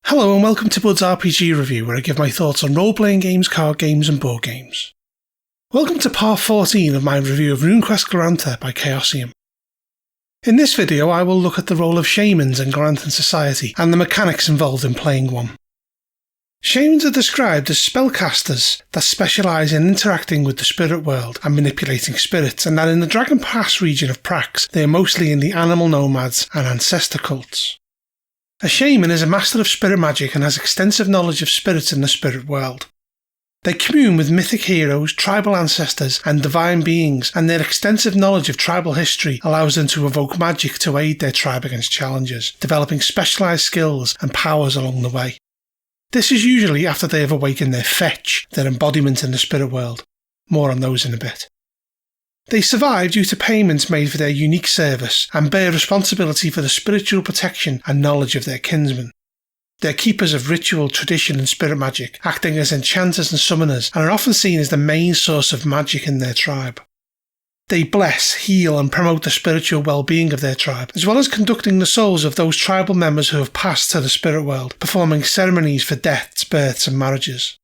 Hello and welcome to Bud's RPG Review, where I give my thoughts on role-playing games, card games and board games. Welcome to part 14 of my review of RuneQuest Glorantha by Chaosium. In this video I will look at the role of Shamans in Gloranthan society and the mechanics involved in playing one. Shamans are described as spellcasters that specialise in interacting with the spirit world and manipulating spirits, and that in the Dragon Pass region of Prax they are mostly in the animal nomads and ancestor cults. A shaman is a master of spirit magic and has extensive knowledge of spirits in the spirit world. They commune with mythic heroes, tribal ancestors and divine beings, and their extensive knowledge of tribal history allows them to evoke magic to aid their tribe against challenges, developing specialised skills and powers along the way. This is usually after they have awakened their fetch, their embodiment in the spirit world. More on those in a bit. They survive due to payments made for their unique service and bear responsibility for the spiritual protection and knowledge of their kinsmen. They are keepers of ritual, tradition and spirit magic, acting as enchanters and summoners, and are often seen as the main source of magic in their tribe. They bless, heal and promote the spiritual well-being of their tribe, as well as conducting the souls of those tribal members who have passed to the spirit world, performing ceremonies for deaths, births and marriages.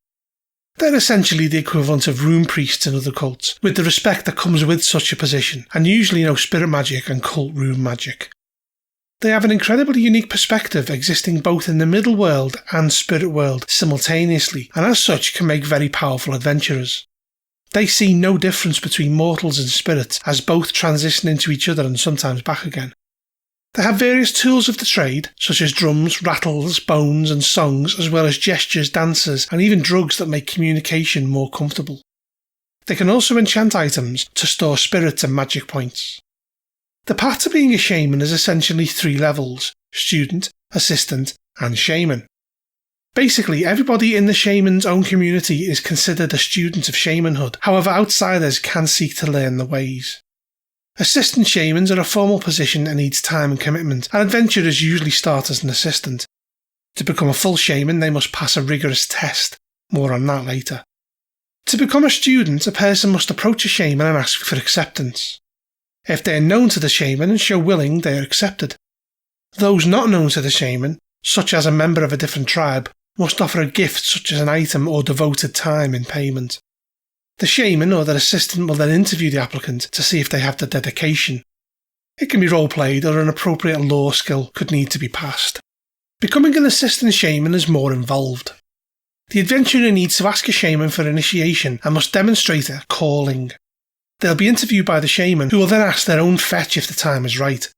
They're essentially the equivalent of rune priests in other cults, with the respect that comes with such a position, and usually know spirit magic and cult rune magic. They have an incredibly unique perspective, existing both in the middle world and spirit world simultaneously, and as such can make very powerful adventurers. They see no difference between mortals and spirits, as both transition into each other and sometimes back again. They have various tools of the trade, such as drums, rattles, bones and songs, as well as gestures, dances, and even drugs that make communication more comfortable. They can also enchant items to store spirits and magic points. The path to being a shaman is essentially 3 levels: student, assistant, and shaman. Basically, everybody in the shaman's own community is considered a student of shamanhood, however outsiders can seek to learn the ways. Assistant shamans are a formal position that needs time and commitment, and adventurers usually start as an assistant. To become a full shaman, they must pass a rigorous test. More on that later. To become a student, a person must approach a shaman and ask for acceptance. If they are known to the shaman and show willing, they are accepted. Those not known to the shaman, such as a member of a different tribe, must offer a gift such as an item or devoted time in payment. The shaman or their assistant will then interview the applicant to see if they have the dedication. It can be role-played, or an appropriate lore skill could need to be passed. Becoming an assistant shaman is more involved. The adventurer needs to ask a shaman for initiation and must demonstrate a calling. They'll be interviewed by the shaman, who will then ask their own fetch if the time is right.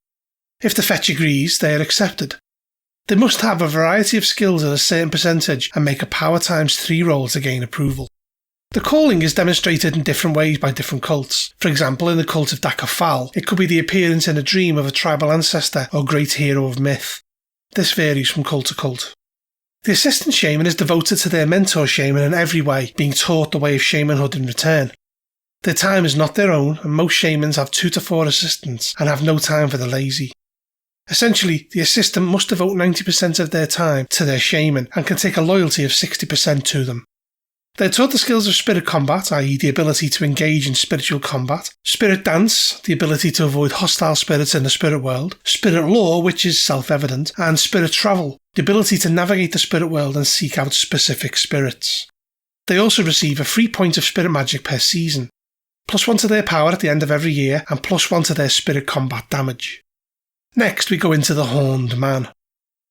If the fetch agrees, they are accepted. They must have a variety of skills at a certain percentage and make a power ×3 roll to gain approval. The calling is demonstrated in different ways by different cults. For example, in the cult of Dakafal, it could be the appearance in a dream of a tribal ancestor or great hero of myth. This varies from cult to cult. The assistant shaman is devoted to their mentor shaman in every way, being taught the way of shamanhood in return. Their time is not their own, and most shamans have 2 to 4 assistants and have no time for the lazy. Essentially, the assistant must devote 90% of their time to their shaman and can take a loyalty of 60% to them. They are taught the skills of spirit combat, i.e. the ability to engage in spiritual combat, spirit dance, the ability to avoid hostile spirits in the spirit world, spirit lore, which is self-evident, and spirit travel, the ability to navigate the spirit world and seek out specific spirits. They also receive a free point of spirit magic per season, +1 to their power at the end of every year, and +1 to their spirit combat damage. Next we go into the Horned Man.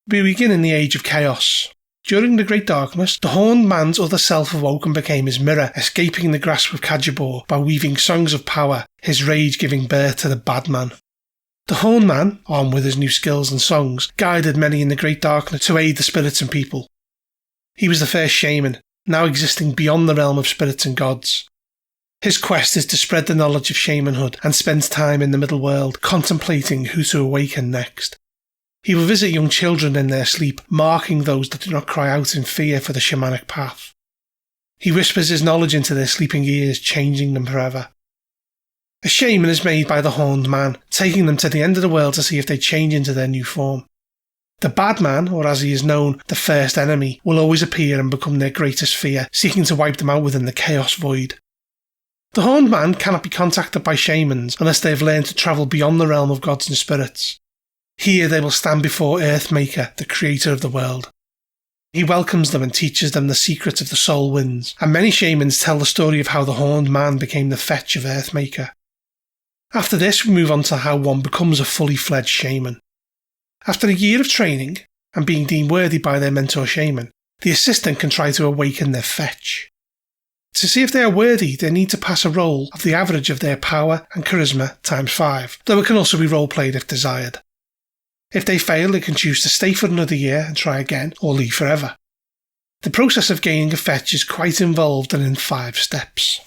We begin in the Age of Chaos. During the Great Darkness, the Horned Man's other self awoke and became his mirror, escaping the grasp of Kajabor by weaving songs of power, his rage giving birth to the Bad Man. The Horned Man, armed with his new skills and songs, guided many in the Great Darkness to aid the spirits and people. He was the first shaman, now existing beyond the realm of spirits and gods. His quest is to spread the knowledge of shamanhood and spends time in the middle world contemplating who to awaken next. He will visit young children in their sleep, marking those that do not cry out in fear for the shamanic path. He whispers his knowledge into their sleeping ears, changing them forever. A shaman is made by the Horned Man, taking them to the end of the world to see if they change into their new form. The bad man, or as he is known, the first enemy, will always appear and become their greatest fear, seeking to wipe them out within the chaos void. The horned man cannot be contacted by shamans unless they have learned to travel beyond the realm of gods and spirits. Here they will stand before Earthmaker, the creator of the world. He welcomes them and teaches them the secrets of the soul winds, and many shamans tell the story of how the horned man became the fetch of Earthmaker. After this, we move on to how one becomes a fully fledged shaman. After a year of training, and being deemed worthy by their mentor shaman, the assistant can try to awaken their fetch. To see if they are worthy, they need to pass a roll of the average of their power and charisma times 5, though it can also be role-played if desired. If they fail, they can choose to stay for another year and try again, or leave forever. The process of gaining a fetch is quite involved and in 5 steps.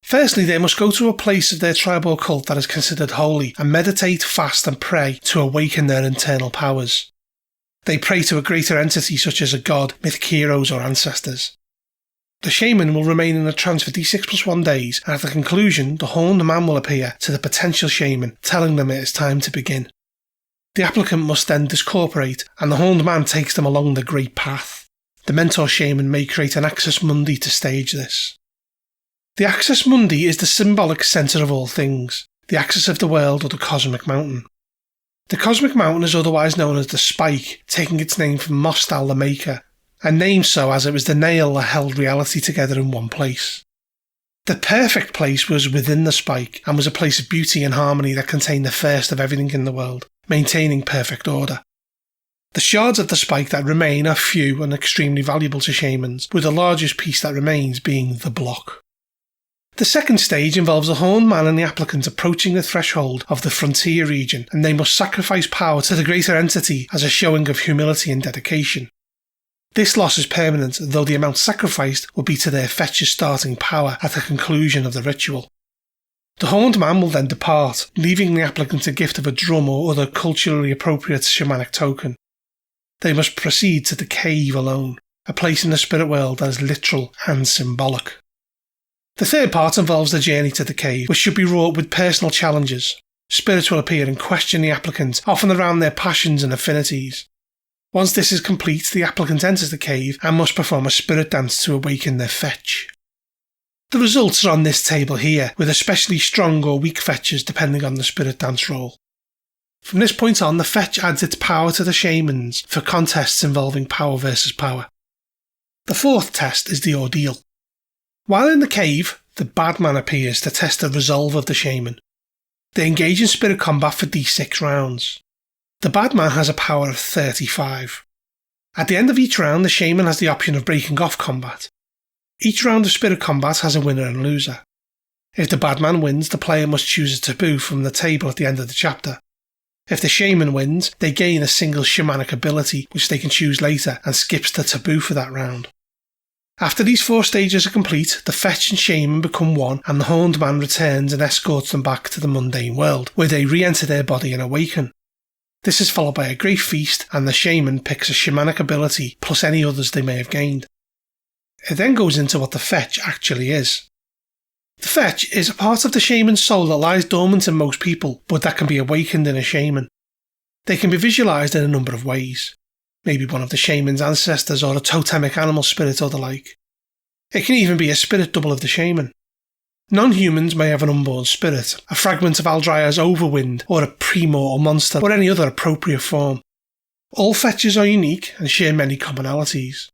Firstly, they must go to a place of their tribe or cult that is considered holy and meditate, fast and pray to awaken their internal powers. They pray to a greater entity such as a god, mythic heroes or ancestors. The shaman will remain in a trance for d6+1 days, and at the conclusion, the horned man will appear to the potential shaman, telling them it is time to begin. The applicant must then discorporate, and the horned man takes them along the great path. The mentor shaman may create an axis mundi to stage this. The axis mundi is the symbolic centre of all things, the axis of the world or the cosmic mountain. The cosmic mountain is otherwise known as the spike, taking its name from Mostal the Maker, and named so as it was the nail that held reality together in one place. The perfect place was within the spike, and was a place of beauty and harmony that contained the first of everything in the world, maintaining perfect order. The shards of the spike that remain are few and extremely valuable to shamans, with the largest piece that remains being the block. The second stage involves the horned man and the applicant approaching the threshold of the frontier region, and they must sacrifice power to the greater entity as a showing of humility and dedication. This loss is permanent, though the amount sacrificed will be to their fetch's starting power at the conclusion of the ritual. The horned man will then depart, leaving the applicant a gift of a drum or other culturally appropriate shamanic token. They must proceed to the cave alone, a place in the spirit world that is literal and symbolic. The third part involves the journey to the cave, which should be wrought with personal challenges. Spirits will appear and question the applicant, often around their passions and affinities. Once this is complete, the applicant enters the cave and must perform a spirit dance to awaken their fetch. The results are on this table here, with especially strong or weak fetches depending on the spirit dance roll. From this point on, the fetch adds its power to the shamans for contests involving power versus power. The fourth test is the ordeal. While in the cave, the bad man appears to test the resolve of the shaman. They engage in spirit combat for d6 rounds. The bad man has a power of 35. At the end of each round, the shaman has the option of breaking off combat. Each round of spirit combat has a winner and loser. If the bad man wins, the player must choose a taboo from the table at the end of the chapter. If the shaman wins, they gain a single shamanic ability, which they can choose later, and skips the taboo for that round. After these 4 stages are complete, the fetch and shaman become one, and the horned man returns and escorts them back to the mundane world, where they re-enter their body and awaken. This is followed by a great feast, and the shaman picks a shamanic ability plus any others they may have gained. It then goes into what the fetch actually is. The fetch is a part of the shaman's soul that lies dormant in most people, but that can be awakened in a shaman. They can be visualised in a number of ways. Maybe one of the shaman's ancestors or a totemic animal spirit or the like. It can even be a spirit double of the shaman. Non-humans may have an unborn spirit, a fragment of Aldria's overwind, or a pre-mortal monster, or any other appropriate form. All fetches are unique and share many commonalities.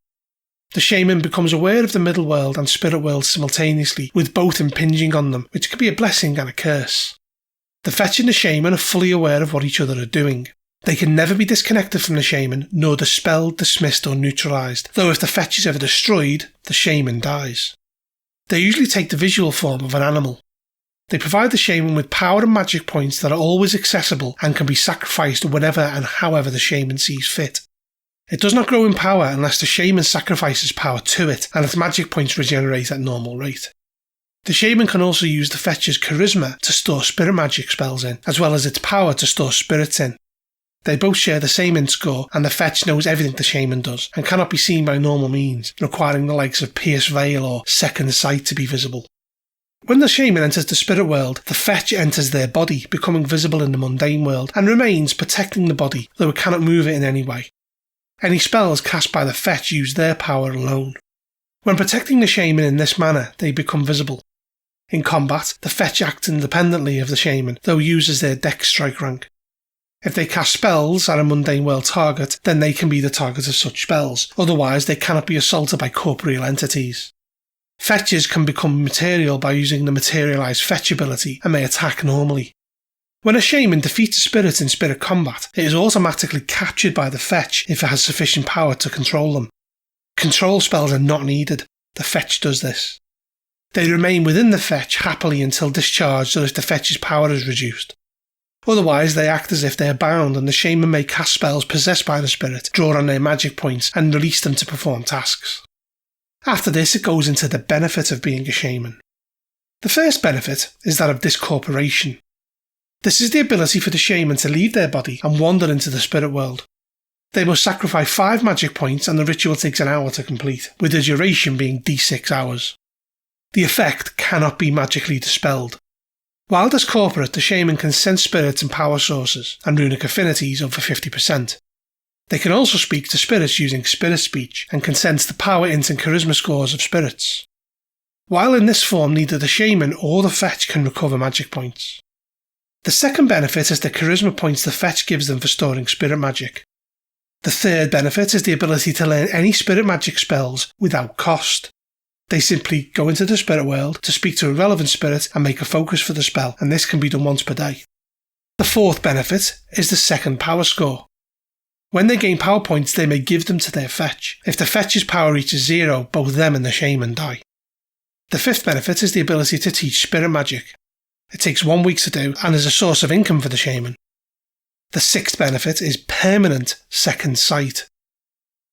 The shaman becomes aware of the middle world and spirit world simultaneously, with both impinging on them, which can be a blessing and a curse. The fetch and the shaman are fully aware of what each other are doing. They can never be disconnected from the shaman, nor dispelled, dismissed or neutralised, though if the fetch is ever destroyed, the shaman dies. They usually take the visual form of an animal. They provide the shaman with power and magic points that are always accessible and can be sacrificed whenever and however the shaman sees fit. It does not grow in power unless the shaman sacrifices power to it, and its magic points regenerate at normal rate. The shaman can also use the fetch's charisma to store spirit magic spells in, as well as its power to store spirits in. They both share the same int score, and the fetch knows everything the shaman does, and cannot be seen by normal means, requiring the likes of Pierce Veil or Second Sight to be visible. When the shaman enters the spirit world, the fetch enters their body, becoming visible in the mundane world, and remains protecting the body, though it cannot move it in any way. Any spells cast by the fetch use their power alone. When protecting the shaman in this manner, they become visible. In combat, the fetch acts independently of the shaman, though uses their dex strike rank. If they cast spells at a mundane world target, then they can be the target of such spells, otherwise they cannot be assaulted by corporeal entities. Fetches can become material by using the materialised fetch ability and may attack normally. When a shaman defeats a spirit in spirit combat, it is automatically captured by the fetch if it has sufficient power to control them. Control spells are not needed, the fetch does this. They remain within the fetch happily until discharged or if the fetch's power is reduced. Otherwise, they act as if they are bound and the shaman may cast spells possessed by the spirit, draw on their magic points and release them to perform tasks. After this, it goes into the benefit of being a shaman. The first benefit is that of discorporation. This is the ability for the shaman to leave their body and wander into the spirit world. They must sacrifice 5 magic points and the ritual takes an hour to complete, with the duration being d6 hours. The effect cannot be magically dispelled. While discorporate, the shaman can sense spirits and power sources, and runic affinities over 50%. They can also speak to spirits using spirit speech, and can sense the power, int and charisma scores of spirits. While in this form, neither the shaman or the fetch can recover magic points. The second benefit is the charisma points the fetch gives them for storing spirit magic. The third benefit is the ability to learn any spirit magic spells without cost. They simply go into the spirit world to speak to a relevant spirit and make a focus for the spell, and this can be done once per day. The fourth benefit is the second power score. When they gain power points, they may give them to their fetch. If the fetch's power reaches 0, both them and the shaman die. The fifth benefit is the ability to teach spirit magic. It takes 1 week to do and is a source of income for the shaman. The sixth benefit is permanent second sight.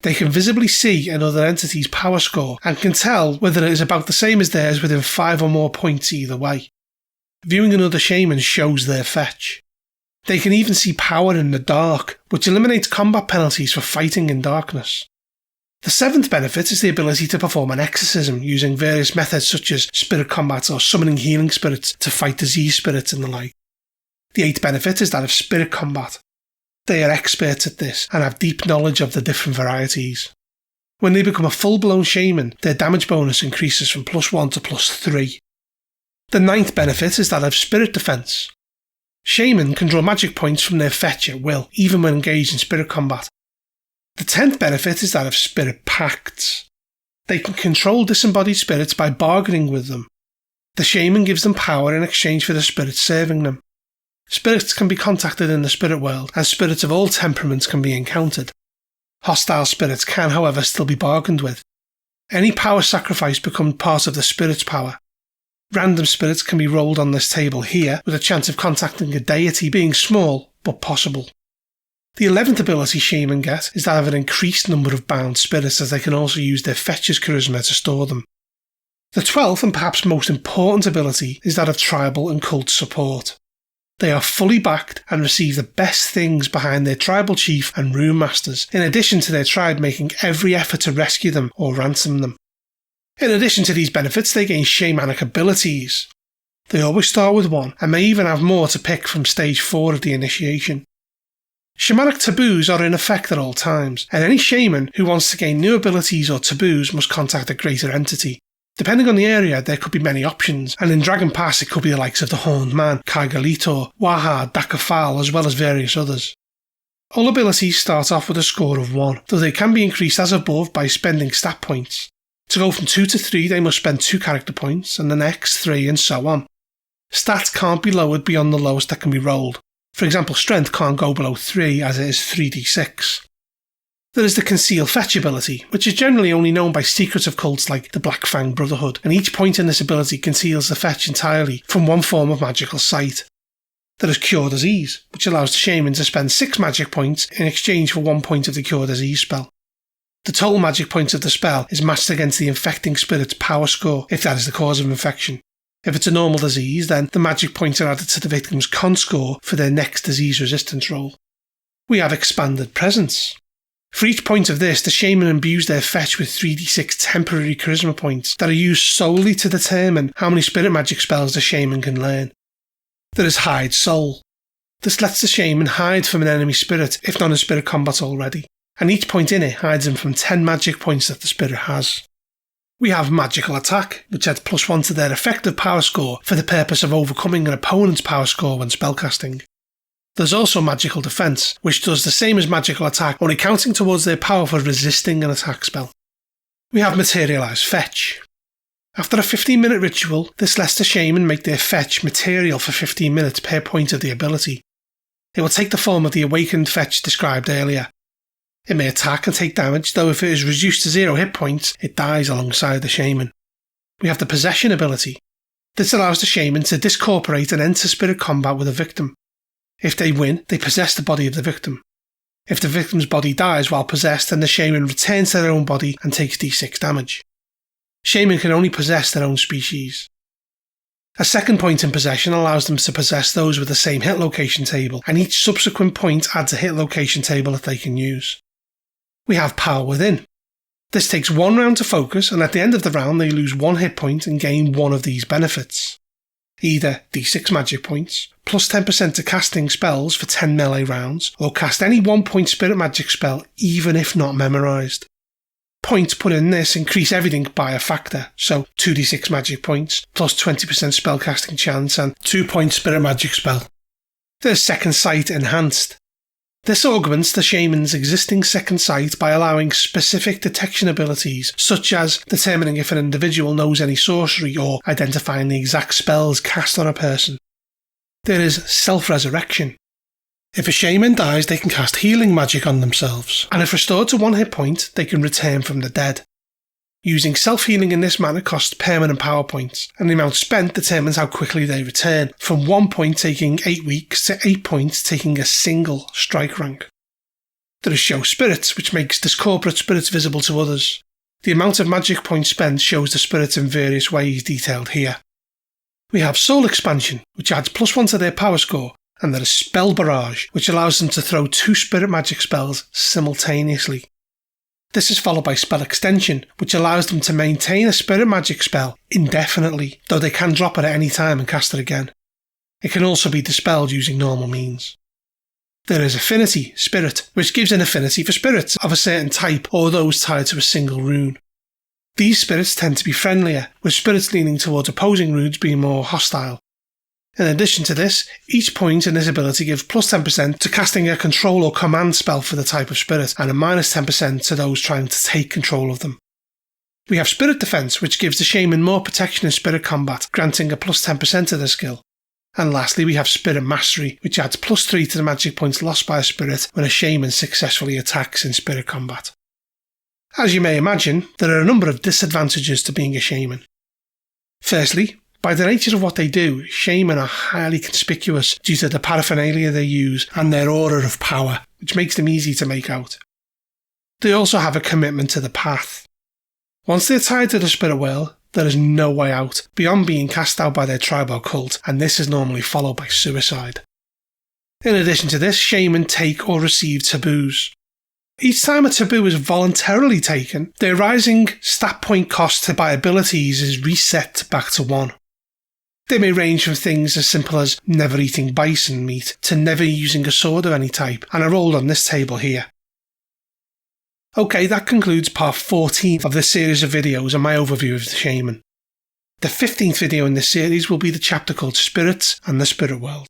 They can visibly see another entity's power score and can tell whether it is about the same as theirs within 5 or more points either way. Viewing another shaman shows their fetch. They can even see power in the dark, which eliminates combat penalties for fighting in darkness. The seventh benefit is the ability to perform an exorcism using various methods such as spirit combat or summoning healing spirits to fight disease spirits and the like. The eighth benefit is that of spirit combat. They are experts at this and have deep knowledge of the different varieties. When they become a full-blown shaman, their damage bonus increases from +1 to +3. The ninth benefit is that of spirit defense. Shaman can draw magic points from their fetch at will, even when engaged in spirit combat. The 10th benefit is that of spirit pacts. They can control disembodied spirits by bargaining with them. The shaman gives them power in exchange for the spirits serving them. Spirits can be contacted in the spirit world, and spirits of all temperaments can be encountered. Hostile spirits can, however, still be bargained with. Any power sacrifice becomes part of the spirit's power. Random spirits can be rolled on this table here, with a chance of contacting a deity being small, but possible. The 11th ability Shaman get is that of an increased number of bound spirits, as they can also use their fetch's charisma to store them. The 12th and perhaps most important ability is that of tribal and cult support. They are fully backed and receive the best things behind their tribal chief and rune masters, in addition to their tribe making every effort to rescue them or ransom them. In addition to these benefits, they gain shamanic abilities. They always start with 1 and may even have more to pick from stage 4 of the initiation. Shamanic taboos are in effect at all times, and any shaman who wants to gain new abilities or taboos must contact a greater entity. Depending on the area, there could be many options, and in Dragon Pass it could be the likes of the Horned Man, Kaigalitor, Waha, Dakafal, as well as various others. All abilities start off with a score of 1, though they can be increased as above by spending stat points. To go from 2 to 3, they must spend 2 character points, and the next 3, and so on. Stats can't be lowered beyond the lowest that can be rolled. For example, strength can't go below 3, as it is 3d6. There is the Conceal Fetch ability, which is generally only known by secretive cults like the Black Fang Brotherhood, and each point in this ability conceals the fetch entirely from one form of magical sight. There is Cure Disease, which allows the shaman to spend 6 magic points in exchange for 1 point of the Cure Disease spell. The total magic points of the spell is matched against the infecting spirit's power score, if that is the cause of infection. If it's a normal disease, then the magic points are added to the victim's con score for their next disease resistance roll. We have Expanded Presence. For each point of this, the Shaman imbues their fetch with 3d6 temporary charisma points that are used solely to determine how many spirit magic spells the Shaman can learn. There is Hide Soul. This lets the Shaman hide from an enemy spirit if not in spirit combat already, and each point in it hides him from 10 magic points that the spirit has. We have Magical Attack, which adds +1 to their effective power score for the purpose of overcoming an opponent's power score when spellcasting. There's also Magical Defense, which does the same as Magical Attack, only counting towards their power for resisting an attack spell. We have Materialize Fetch. After a 15-minute ritual, this lets the Shaman make their fetch material for 15 minutes per point of the ability. It will take the form of the awakened fetch described earlier. It may attack and take damage, though if it is reduced to 0 hit points, it dies alongside the Shaman. We have the Possession ability. This allows the Shaman to discorporate and enter spirit combat with a victim. If they win, they possess the body of the victim. If the victim's body dies while possessed, then the Shaman returns to their own body and takes d6 damage. Shaman can only possess their own species. A second point in possession allows them to possess those with the same hit location table, and each subsequent point adds a hit location table that they can use. We have Power Within. This takes 1 round to focus, and at the end of the round they lose 1 hit point and gain one of these benefits. Either d6 magic points, plus 10% to casting spells for 10 melee rounds, or cast any 1-point spirit magic spell even if not memorised. Points put in this increase everything by a factor, so 2d6 magic points, plus 20% spellcasting chance and 2-point spirit magic spell. There's Second Sight Enhanced. This augments the Shaman's existing Second Sight by allowing specific detection abilities, such as determining if an individual knows any sorcery or identifying the exact spells cast on a person. There is Self-Resurrection. If a Shaman dies, they can cast healing magic on themselves, and if restored to 1 hit point, they can return from the dead. Using self-healing in this manner costs permanent power points, and the amount spent determines how quickly they return, from 1 point taking 8 weeks to 8 points taking a single strike rank. There is Show Spirits, which makes discorporate spirits visible to others. The amount of magic points spent shows the spirits in various ways detailed here. We have Soul Expansion, which adds +1 to their power score, and there is Spell Barrage, which allows them to throw 2 spirit magic spells simultaneously. This is followed by Spell Extension, which allows them to maintain a spirit magic spell indefinitely, though they can drop it at any time and cast it again. It can also be dispelled using normal means. There is Affinity Spirit, which gives an affinity for spirits of a certain type or those tied to a single rune. These spirits tend to be friendlier, with spirits leaning towards opposing runes being more hostile. In addition to this, each point in this ability gives +10% to casting a control or command spell for the type of spirit, and a -10% to those trying to take control of them. We have Spirit Defense, which gives the Shaman more protection in spirit combat, granting a +10% to their skill. And lastly, we have Spirit Mastery, which adds +3 to the magic points lost by a spirit when a Shaman successfully attacks in spirit combat. As you may imagine, there are a number of disadvantages to being a Shaman. Firstly, by the nature of what they do, Shaman are highly conspicuous due to the paraphernalia they use and their aura of power, which makes them easy to make out. They also have a commitment to the path. Once they're tied to the spirit world, there is no way out, beyond being cast out by their tribe or cult, and this is normally followed by suicide. In addition to this, Shaman take or receive taboos. Each time a taboo is voluntarily taken, their rising stat point cost to buy abilities is reset back to 1. They may range from things as simple as never eating bison meat to never using a sword of any type, and are rolled on this table here. Okay, that concludes part 14 of this series of videos and my overview of the Shaman. The 15th video in this series will be the chapter called Spirits and the Spirit World.